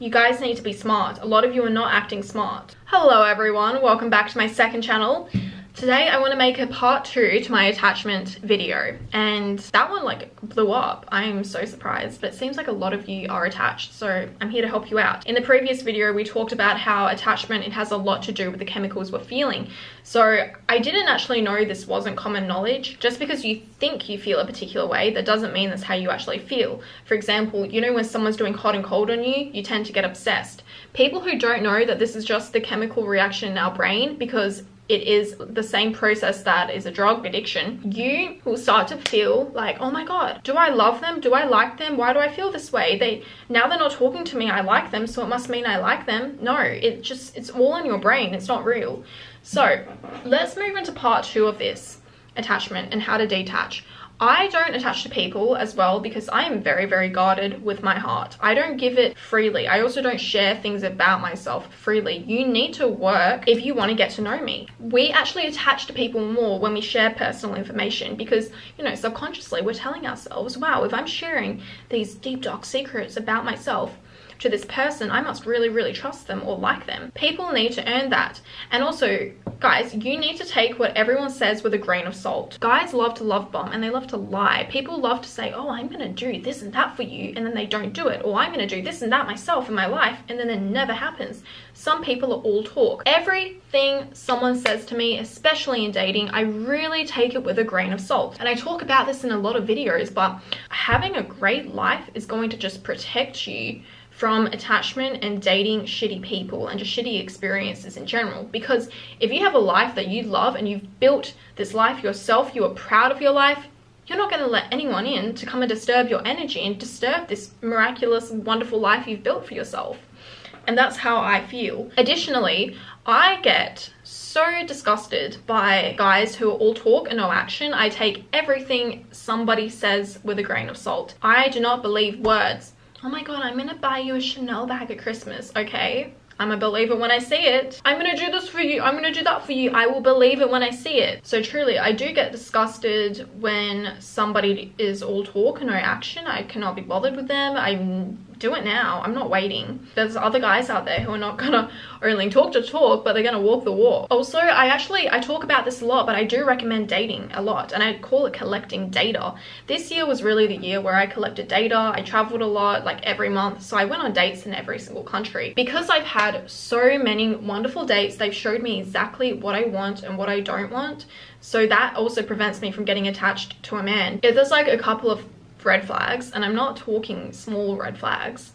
You guys need to be smart. A lot of you are not acting smart. Hello everyone, welcome back to my second channel. Today I want to make a part 2 to my attachment video, and that one like blew up. I am so surprised, but it seems like a lot of you are attached, so I'm here to help you out. In the previous video we talked about how attachment, it has a lot to do with the chemicals we're feeling. So I didn't actually know this wasn't common knowledge. Just because you think you feel a particular way, that doesn't mean that's how you actually feel. For example, you know when someone's doing hot and cold on you, you tend to get obsessed. People who don't know that this is just the chemical reaction in our brain, because it is the same process that is a drug addiction, you will start to feel like, oh my god, do I love them? Do I like them? Why do I feel this way? Now they're not talking to me, I like them, so it must mean I like them. No, it's all in your brain, it's not real. So let's move into part 2 of this, attachment and how to detach. I don't attach to people as well because I am very, very guarded with my heart. I don't give it freely. I also don't share things about myself freely. You need to work if you want to get to know me. We actually attach to people more when we share personal information because, you know, subconsciously we're telling ourselves, wow, if I'm sharing these deep, dark secrets about myself to this person, I must really, really trust them or like them. People need to earn that. And also, guys, you need to take what everyone says with a grain of salt. Guys love to love bomb and they love to lie. People love to say, oh, I'm gonna do this and that for you, and then they don't do it. Or I'm gonna do this and that myself in my life, and then it never happens. Some people are all talk. Everything someone says to me, especially in dating, I really take it with a grain of salt. And I talk about this in a lot of videos, but having a great life is going to just protect you from attachment and dating shitty people and just shitty experiences in general. Because if you have a life that you love and you've built this life yourself, you are proud of your life, you're not going to let anyone in to come and disturb your energy and disturb this miraculous, wonderful life you've built for yourself. And that's how I feel. Additionally, I get so disgusted by guys who are all talk and no action. I take everything somebody says with a grain of salt. I do not believe words. Oh my god, I'm gonna buy you a Chanel bag at Christmas, okay? I'm a believer when I see it. I'm gonna do this for you, I'm gonna do that for you. I will believe it when I see it. So truly, I do get disgusted when somebody is all talk and no action. I cannot be bothered with them. I do it now. I'm not waiting. There's other guys out there who are not gonna only talk to talk, but they're gonna walk the walk. Also, I talk about this a lot, but I do recommend dating a lot, and I call it collecting data. This year was really the year where I collected data. I traveled a lot, like every month, so I went on dates in every single country. Because I've had so many wonderful dates, they've showed me exactly what I want and what I don't want, so that also prevents me from getting attached to a man. If there's like a couple of red flags, and I'm not talking small red flags,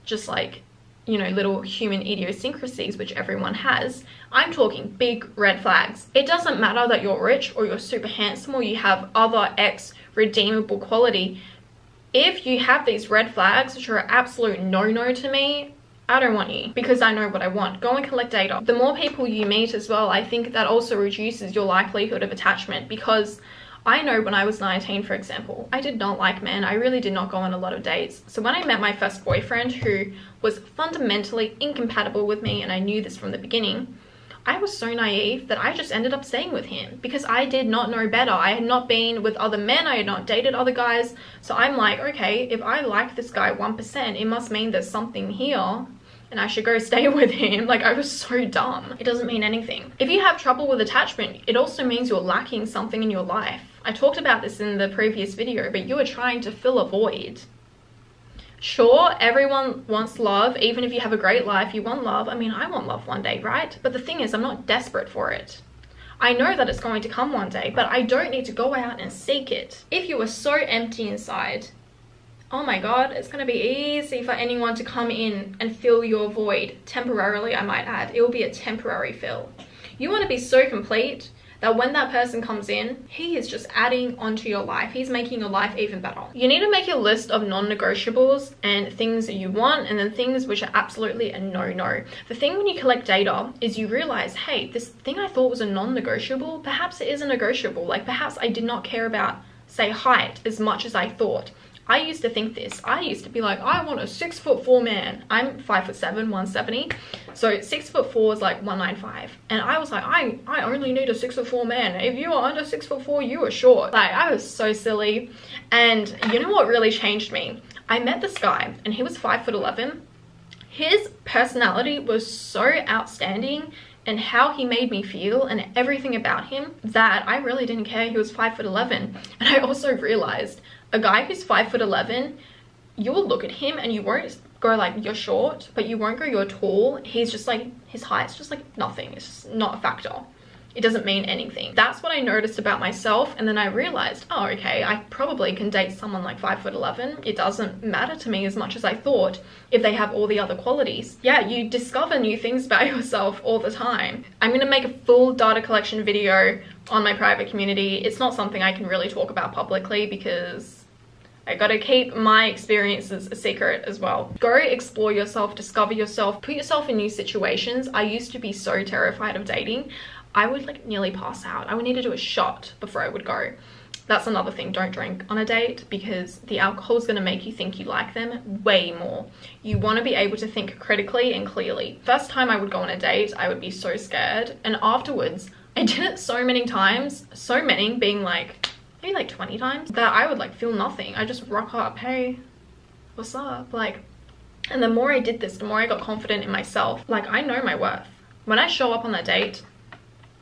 just like, you know, little human idiosyncrasies which everyone has, I'm talking big red flags. It doesn't matter that you're rich or you're super handsome or you have other redeemable quality. If you have these red flags which are absolute no-no to me, I don't want you, because I know what I want. Go and collect data. The more people you meet as well, I think that also reduces your likelihood of attachment, because I know when I was 19, for example, I did not like men. I really did not go on a lot of dates. So when I met my first boyfriend, who was fundamentally incompatible with me, and I knew this from the beginning, I was so naive that I just ended up staying with him because I did not know better. I had not been with other men. I had not dated other guys. So I'm like, okay, if I like this guy 1%, it must mean there's something here and I should go stay with him. Like, I was so dumb. It doesn't mean anything. If you have trouble with attachment, it also means you're lacking something in your life. I talked about this in the previous video, but you are trying to fill a void. Sure, everyone wants love. Even if you have a great life, you want love. I mean, I want love one day, right? But the thing is, I'm not desperate for it. I know that it's going to come one day, but I don't need to go out and seek it. If you are so empty inside, oh my god, it's going to be easy for anyone to come in and fill your void. Temporarily, I might add. It will be a temporary fill. You want to be so complete that when that person comes in, he is just adding onto your life. He's making your life even better. You need to make a list of non-negotiables and things that you want, and then things which are absolutely a no-no. The thing when you collect data is you realize, hey, this thing I thought was a non-negotiable, perhaps it is a negotiable. Like, perhaps I did not care about, say, height as much as I thought. I used to think this. I used to be like, I want a 6'4" man. I'm 5'7", 170. So 6'4" is like 195. And I was like, I only need a 6'4" man. If you are under 6'4", you are short. Like, I was so silly. And you know what really changed me? I met this guy and he was 5'11". His personality was so outstanding and how he made me feel and everything about him that I really didn't care he was 5'11". And I also realized a guy who's 5'11", you will look at him and you won't go like, you're short, but you won't go, you're tall. He's just like, his height's just like nothing. It's just not a factor. It doesn't mean anything. That's what I noticed about myself. And then I realized, oh, okay, I probably can date someone like 5'11". It doesn't matter to me as much as I thought if they have all the other qualities. Yeah, you discover new things about yourself all the time. I'm gonna make a full data collection video on my private community. It's not something I can really talk about publicly because I gotta keep my experiences a secret as well. Go explore yourself, discover yourself, put yourself in new situations. I used to be so terrified of dating. I would like nearly pass out. I would need to do a shot before I would go. That's another thing. Don't drink on a date because the alcohol is going to make you think you like them way more. You want to be able to think critically and clearly. First time I would go on a date, I would be so scared. And afterwards, I did it so many times, so many being like, maybe like 20 times, that I would like feel nothing. I just rock up, hey, what's up? Like, and the more I did this, the more I got confident in myself. Like, I know my worth. When I show up on that date,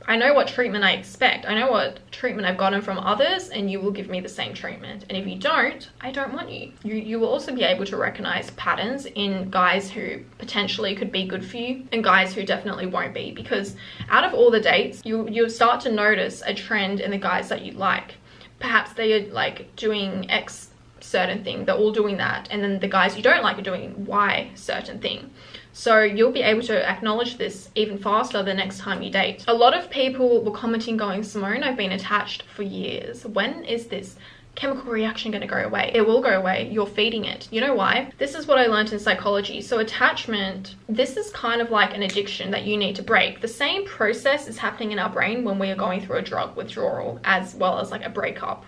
I know what treatment I expect. I know what treatment I've gotten from others, and you will give me the same treatment. And if you don't, I don't want you. You will also be able to recognize patterns in guys who potentially could be good for you and guys who definitely won't be, because out of all the dates, you'll start to notice a trend in the guys that you like. Perhaps they are like doing X certain thing, they're all doing that, and then the guys you don't like are doing Y certain thing. So you'll be able to acknowledge this even faster the next time you date. A lot of people were commenting going, Simone, I've been attached for years. When is this chemical reaction going to go away? It will go away. You're feeding it. You know why? This is what I learned in psychology. So attachment, this is kind of like an addiction that you need to break. The same process is happening in our brain when we are going through a drug withdrawal, as well as like a breakup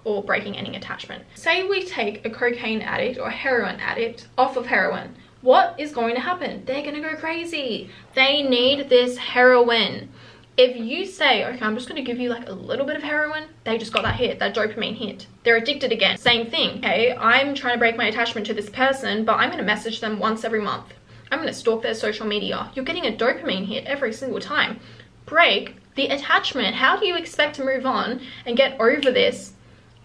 or breaking any attachment. Say we take a cocaine addict or a heroin addict off of heroin. What is going to happen? They're going to go crazy. They need this heroin. If you say, okay, I'm just going to give you like a little bit of heroin, they just got that hit, that dopamine hit. They're addicted again. Same thing. Okay, I'm trying to break my attachment to this person, but I'm going to message them once every month. I'm going to stalk their social media. You're getting a dopamine hit every single time. Break the attachment. How do you expect to move on and get over this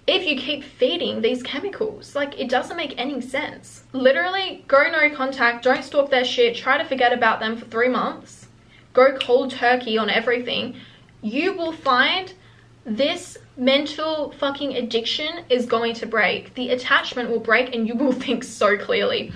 if you keep feeding these chemicals? Like, it doesn't make any sense. Literally, go no contact, don't stalk their shit, try to forget about them for 3 months, go cold turkey on everything. You will find this mental fucking addiction is going to break. The attachment will break and you will think so clearly.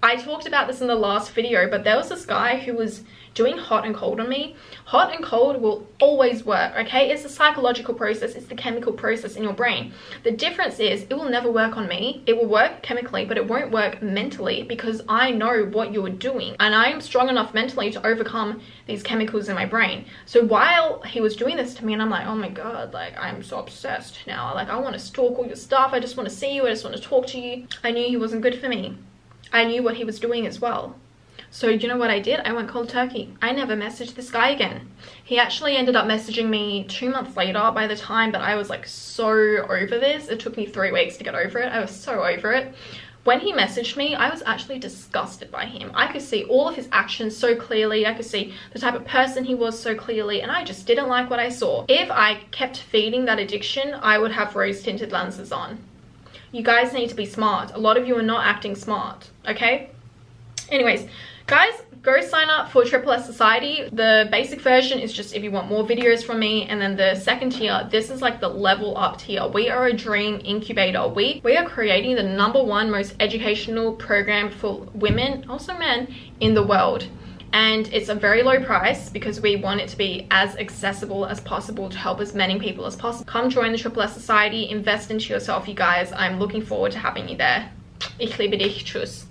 I talked about this in the last video, but there was this guy who was doing hot and cold on me. Hot and cold will always work, okay? It's a psychological process. It's the chemical process in your brain. The difference is it will never work on me. It will work chemically, but it won't work mentally because I know what you're doing. And I am strong enough mentally to overcome these chemicals in my brain. So while he was doing this to me and I'm like, oh my God, like I'm so obsessed now. Like I want to stalk all your stuff. I just want to see you. I just want to talk to you. I knew he wasn't good for me. I knew what he was doing as well. So you know what I did? I went cold turkey. I never messaged this guy again. He actually ended up messaging me 2 months later. By the time that I was like so over this, it took me 3 weeks to get over it. I was so over it. When he messaged me, I was actually disgusted by him. I could see all of his actions so clearly. I could see the type of person he was so clearly, and I just didn't like what I saw. If I kept feeding that addiction, I would have rose-tinted lenses on. You guys need to be smart. A lot of you are not acting smart, okay? Anyways, guys, go sign up for Triple S Society. The basic version is just if you want more videos from me, and then the second tier, this is like the level up tier. We are a dream incubator. We are creating the #1 most educational program for women, also men, in the world. And it's a very low price because we want it to be as accessible as possible to help as many people as possible. Come join the Triple S Society, invest into yourself, you guys. I'm looking forward to having you there. Ich liebe dich. Tschüss.